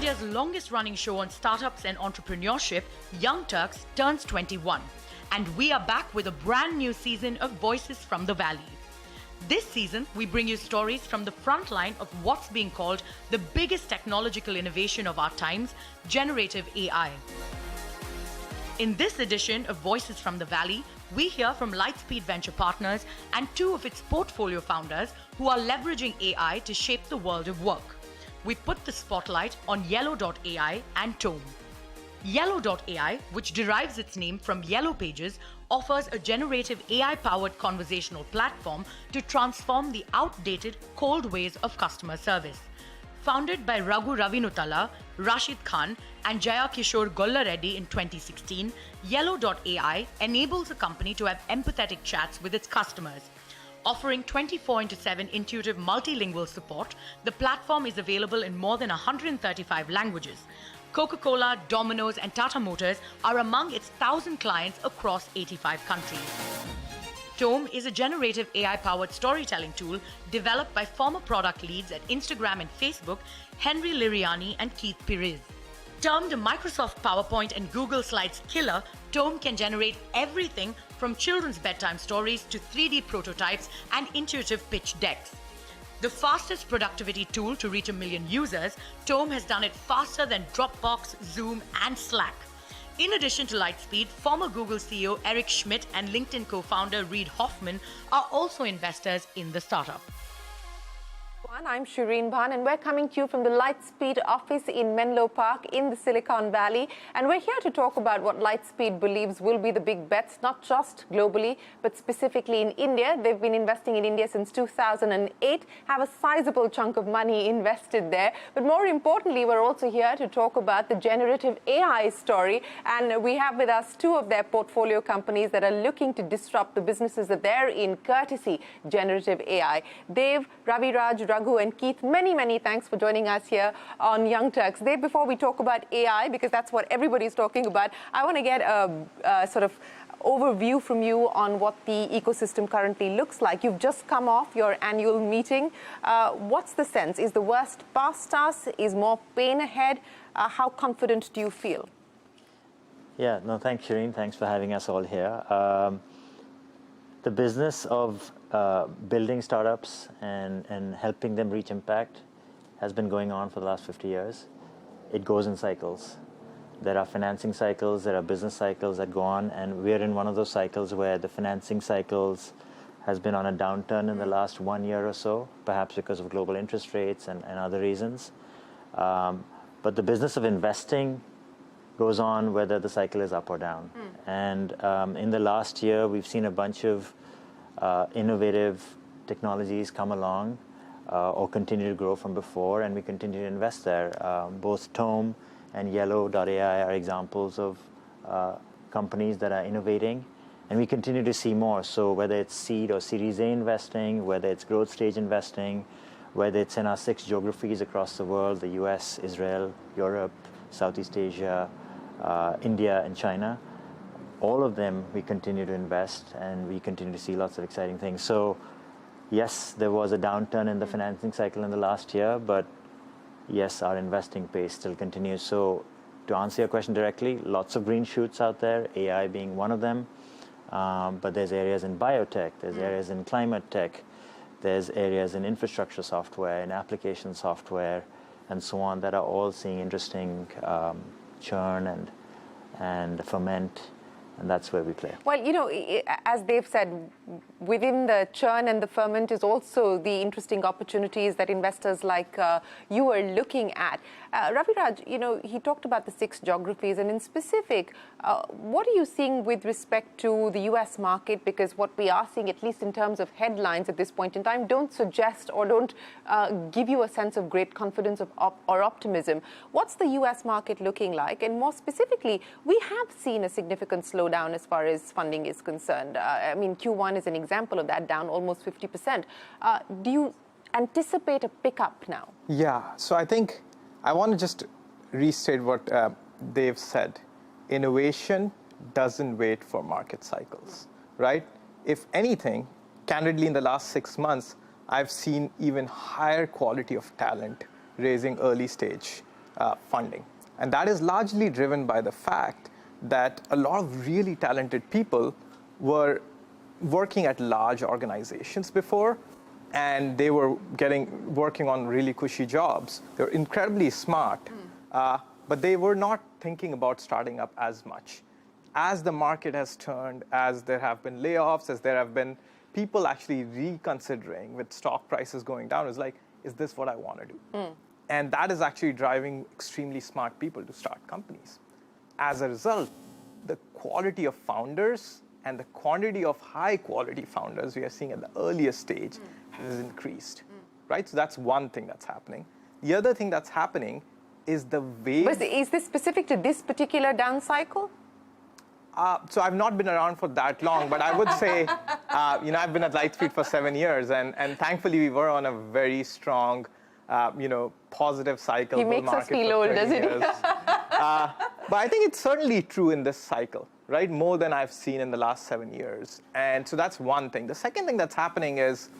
India's longest-running show on startups and entrepreneurship, Young Turks, turns 21. And we are back with a brand new season of Voices from the Valley. This season, we bring you stories from the front line of what's being called the biggest technological innovation of our times, generative AI. In this edition of Voices from the Valley, we hear from Lightspeed Venture Partners and two of its portfolio founders who are leveraging AI to shape the world of work. We put the spotlight on Yellow.ai and Tome. Yellow.ai, which derives its name from Yellow Pages, offers a generative AI-powered conversational platform to transform the outdated, cold ways of customer service. Founded by Raghu Ravinutala, Rashid Khan, and Jaya Kishore Gollareddy in 2016, Yellow.ai enables a company to have empathetic chats with its customers. Offering 24/7 intuitive multilingual support, the platform is available in more than 135 languages. Coca-Cola, Domino's, and Tata Motors are among its 1,000 clients across 85 countries. Tome is a generative AI-powered storytelling tool developed by former product leads at Instagram and Facebook, Henry Liriani and Keith Peiris. Termed a Microsoft PowerPoint and Google Slides killer, Tome can generate everything from children's bedtime stories to 3D prototypes and intuitive pitch decks. The fastest productivity tool to reach 1 million users, Tome has done it faster than Dropbox, Zoom, and Slack. In addition to Lightspeed, former Google CEO Eric Schmidt and LinkedIn co-founder Reid Hoffman are also investors in the startup. I'm Shereen Bhan, and we're coming to you from the Lightspeed office in Menlo Park in the Silicon Valley. And we're here to talk about what Lightspeed believes will be the big bets, not just globally, but specifically in India. They've been investing in India since 2008, have a sizable chunk of money invested there. But more importantly, we're also here to talk about the generative AI story. And we have with us two of their portfolio companies that are looking to disrupt the businesses that they're in, courtesy generative AI. Dave, Raviraj, Raghu, and Keith, many thanks for joining us here on Young Turks. Dave, before we talk about AI, because that's what everybody's talking about, I want to get a sort of overview from you on what the ecosystem currently looks like. You've just come off your annual meeting. What's the sense? Is the worst past us? Is more pain ahead? How confident do you feel? Yeah, no, thanks, Shereen. Thanks for having us all here. The business of building startups and helping them reach impact has been going on for the last 50 years. It goes in cycles. There are financing cycles, there are business cycles that go on, and we're in one of those cycles where the financing cycles has been on a downturn in the last 1 year or so, perhaps because of global interest rates and other reasons. But the business of investing goes on whether the cycle is up or down. And in the last year, we've seen a bunch of innovative technologies come along or continue to grow from before, and we continue to invest there. Both Tome and Yellow.ai are examples of companies that are innovating, and we continue to see more. So whether it's seed or Series A investing, whether it's growth stage investing, whether it's in our 6 geographies across the world, the US, Israel, Europe, Southeast Asia, India, and China, all of them we continue to invest, and we continue to see lots of exciting things. So yes, there was a downturn in the financing cycle in the last year, but yes, our investing pace still continues. So to answer your question directly, lots of green shoots out there, AI being one of them. But there's areas in biotech, there's areas in climate tech, there's areas in infrastructure software, in application software, and so on, that are all seeing interesting churn and ferment. And that's where we play. Well, you know, as they've said, within the churn and the ferment is also the interesting opportunities that investors like you are looking at. Raviraj, you know, he talked about the 6 geographies, and in specific, what are you seeing with respect to the US market? Because what we are seeing, at least in terms of headlines at this point in time, don't suggest or don't give you a sense of great confidence or optimism. What's the US market looking like? And more specifically, we have seen a significant slowdown as far as funding is concerned. I mean, Q1 is an example of that, down almost 50%. Do you anticipate a pickup now? Yeah, so I think I want to just restate what Dave said. Innovation doesn't wait for market cycles, right? If anything, candidly, in the last 6 months, I've seen even higher quality of talent raising early stage funding. And that is largely driven by the fact that a lot of really talented people were working at large organizations before, and they were working on really cushy jobs. They were incredibly smart, but they were not thinking about starting up as much. As the market has turned, as there have been layoffs, as there have been people actually reconsidering with stock prices going down, it's like, is this what I want to do? And that is actually driving extremely smart people to start companies. As a result, the quality of founders and the quantity of high quality founders we are seeing at the earliest stage has increased, right? So that's one thing that's happening. The other thing that's happening is the way... But is this specific to this particular down cycle? So I've not been around for that long, but I would say, I've been at Lightspeed for 7 years, and thankfully we were on a very strong, positive cycle. He makes us feel old, doesn't he? But I think it's certainly true in this cycle, right? More than I've seen in the last 7 years. And so that's one thing. The second thing that's happening is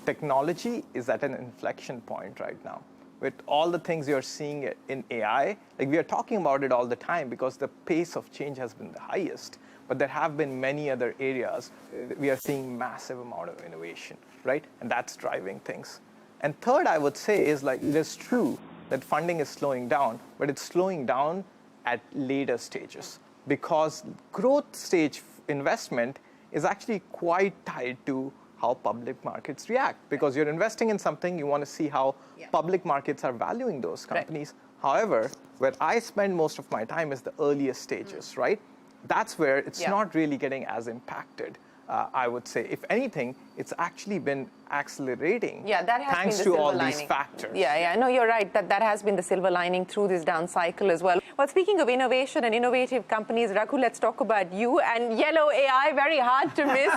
technology is at an inflection point right now. With all the things you're seeing in AI, like we are talking about it all the time because the pace of change has been the highest. But there have been many other areas we are seeing massive amount of innovation, right? And that's driving things. And third, I would say is like it is true that funding is slowing down, but it's slowing down at later stages because growth stage investment is actually quite tied to how public markets react. Because you're investing in something, you want to see how public markets are valuing those companies. Right. However, where I spend most of my time is the earliest stages, right? That's where it's not really getting as impacted. I would say, if anything, it's actually been accelerating thanks to all these factors. Yeah, no, you're right. That has been the silver lining through this down cycle as well. Well, speaking of innovation and innovative companies, Raghu, let's talk about you and Yellow.ai. Very hard to miss.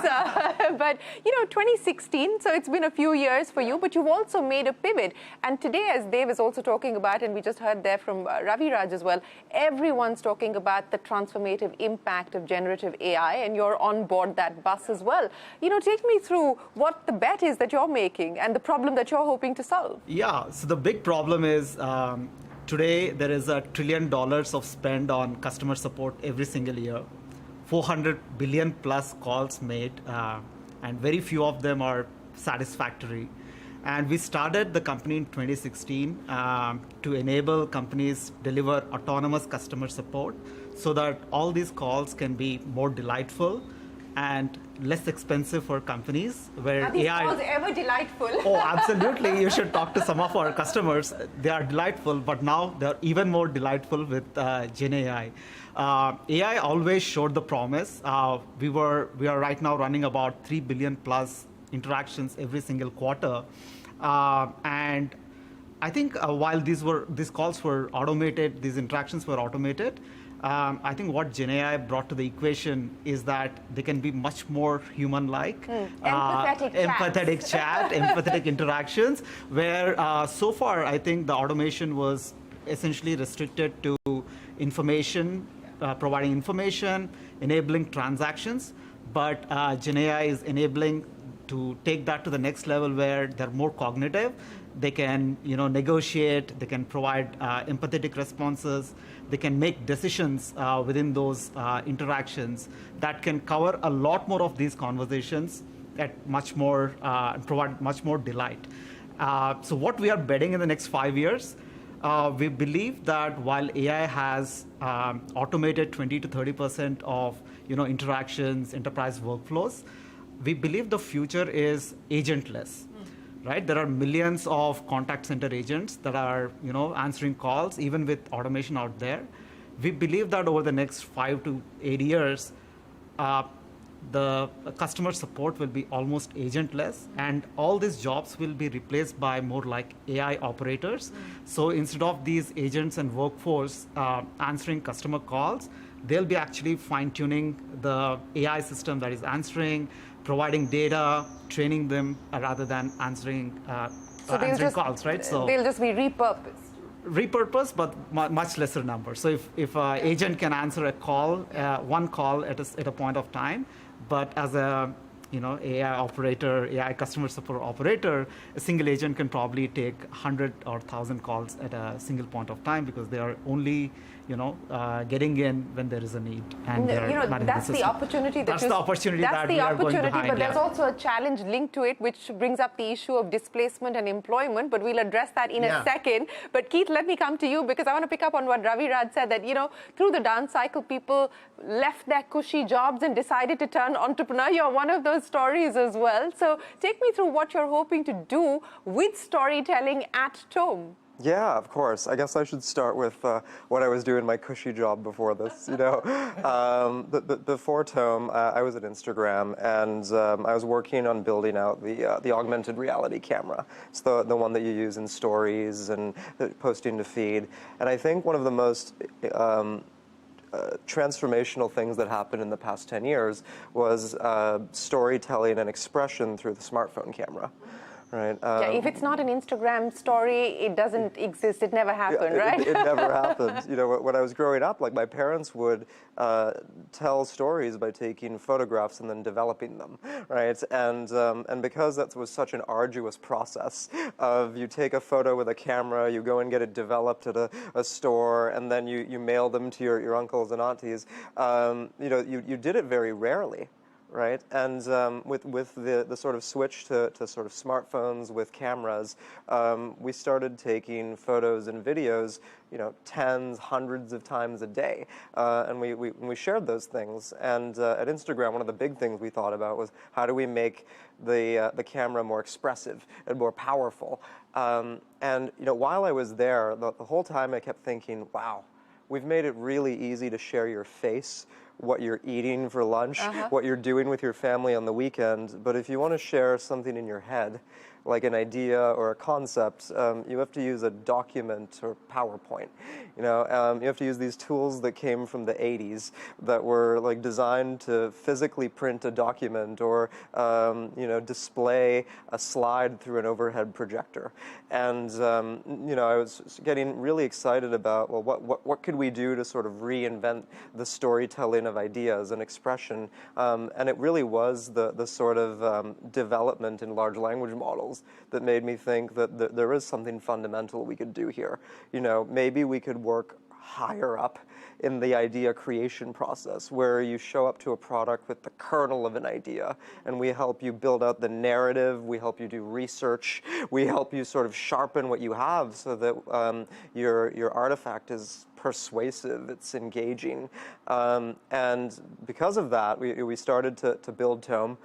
But, 2016, so it's been a few years for you, but you've also made a pivot. And today, as Dave is also talking about, and we just heard there from Raviraj as well, everyone's talking about the transformative impact of generative AI, and you're on board that bus as well. Take me through what the bet is that you're making and the problem that you're hoping to solve. Yeah, so the big problem is today there is $1 trillion of spend on customer support every single year, 400 billion plus calls made, and very few of them are satisfactory. And we started the company in 2016 to enable companies deliver autonomous customer support so that all these calls can be more delightful and less expensive for companies. Where Are these AI calls ever delightful? Oh, absolutely. You should talk to some of our customers. They are delightful, but now they're even more delightful with Jain AI. AI always showed the promise. We are right now running about 3 billion plus interactions every single quarter. And I think while these calls were automated, these interactions were automated, I think what Jain AI brought to the equation is that they can be much more human-like, empathetic chat, empathetic interactions, where so far I think the automation was essentially restricted to information, providing information, enabling transactions, but Jain AI is enabling to take that to the next level where they're more cognitive. They can negotiate, they can provide empathetic responses, they can make decisions within those interactions that can cover a lot more of these conversations at much more, provide much more delight. So what we are betting in the next 5 years, we believe that while AI has automated 20 to 30% of interactions, enterprise workflows, we believe the future is agentless. Right? There are millions of contact center agents that are, answering calls, even with automation out there. We believe that over the next 5 to 8 years, the customer support will be almost agentless, and all these jobs will be replaced by more like AI operators. So instead of these agents and workforce answering customer calls, they'll be actually fine-tuning the AI system that is answering, providing data, training them rather than answering calls, right? So they'll just be repurposed. Repurposed, but much lesser number. So if an agent can answer a call, one call at a point of time, but as AI operator, AI customer support operator, a single agent can probably take 100 or 1,000 calls at a single point of time because they are only getting in when there is a need, and that's the opportunity. That's the opportunity that we are going behind. But there's also a challenge linked to it, which brings up the issue of displacement and employment. But we'll address that in a second. But Keith, let me come to you because I want to pick up on what Raviraj said, that through the down cycle, people left their cushy jobs and decided to turn entrepreneur. You're one of those stories as well. So take me through what you're hoping to do with storytelling at Tome. Yeah, of course. I guess I should start with what I was doing my cushy job before this. Before Tome, I was at Instagram, and I was working on building out the augmented reality camera. It's the one that you use in stories and posting to feed. And I think one of the most transformational things that happened in the past 10 years was storytelling and expression through the smartphone camera. Right. If it's not an Instagram story, it doesn't exist. It never happened, right? It never happened. When I was growing up, like my parents would tell stories by taking photographs and then developing them, right? And because that was such an arduous process of you take a photo with a camera, you go and get it developed at a store, and then you mail them to your uncles and aunties. You did it very rarely. Right, and with the sort of switch to sort of smartphones with cameras, we started taking photos and videos, tens, hundreds of times a day, and we shared those things. And at Instagram, one of the big things we thought about was how do we make the camera more expressive and more powerful. And while I was there, the whole time I kept thinking, wow, we've made it really easy to share your face, what you're eating for lunch, what you're doing with your family on the weekend. But if you want to share something in your head, like an idea or a concept, you have to use a document or PowerPoint. You have to use these tools that came from the 80s that were like designed to physically print a document or display a slide through an overhead projector. And I was getting really excited about, well, what could we do to sort of reinvent the storytelling of ideas and expression? And it really was the sort of development in large language models that made me think that there is something fundamental we could do here. Maybe we could work higher up in the idea creation process, where you show up to a product with the kernel of an idea, and we help you build out the narrative, we help you do research, we help you sort of sharpen what you have so that your artifact is persuasive, it's engaging. And because of that, we started to build Tome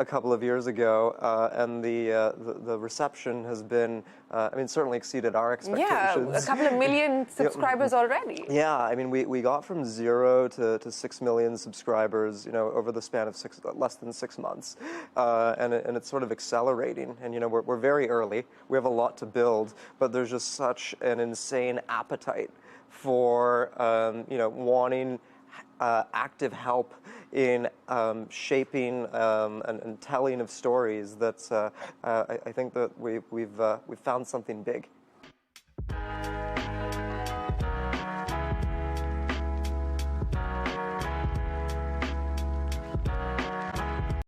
a couple of years ago, and the reception has been, certainly exceeded our expectations. Yeah, a couple of million subscribers already. Yeah, we got from 0 to 6 million subscribers, over the span of less than 6 months, and it's sort of accelerating. And we're very early. We have a lot to build, but there's just such an insane appetite for wanting active help in shaping and telling of stories. That's I think that we've found something big.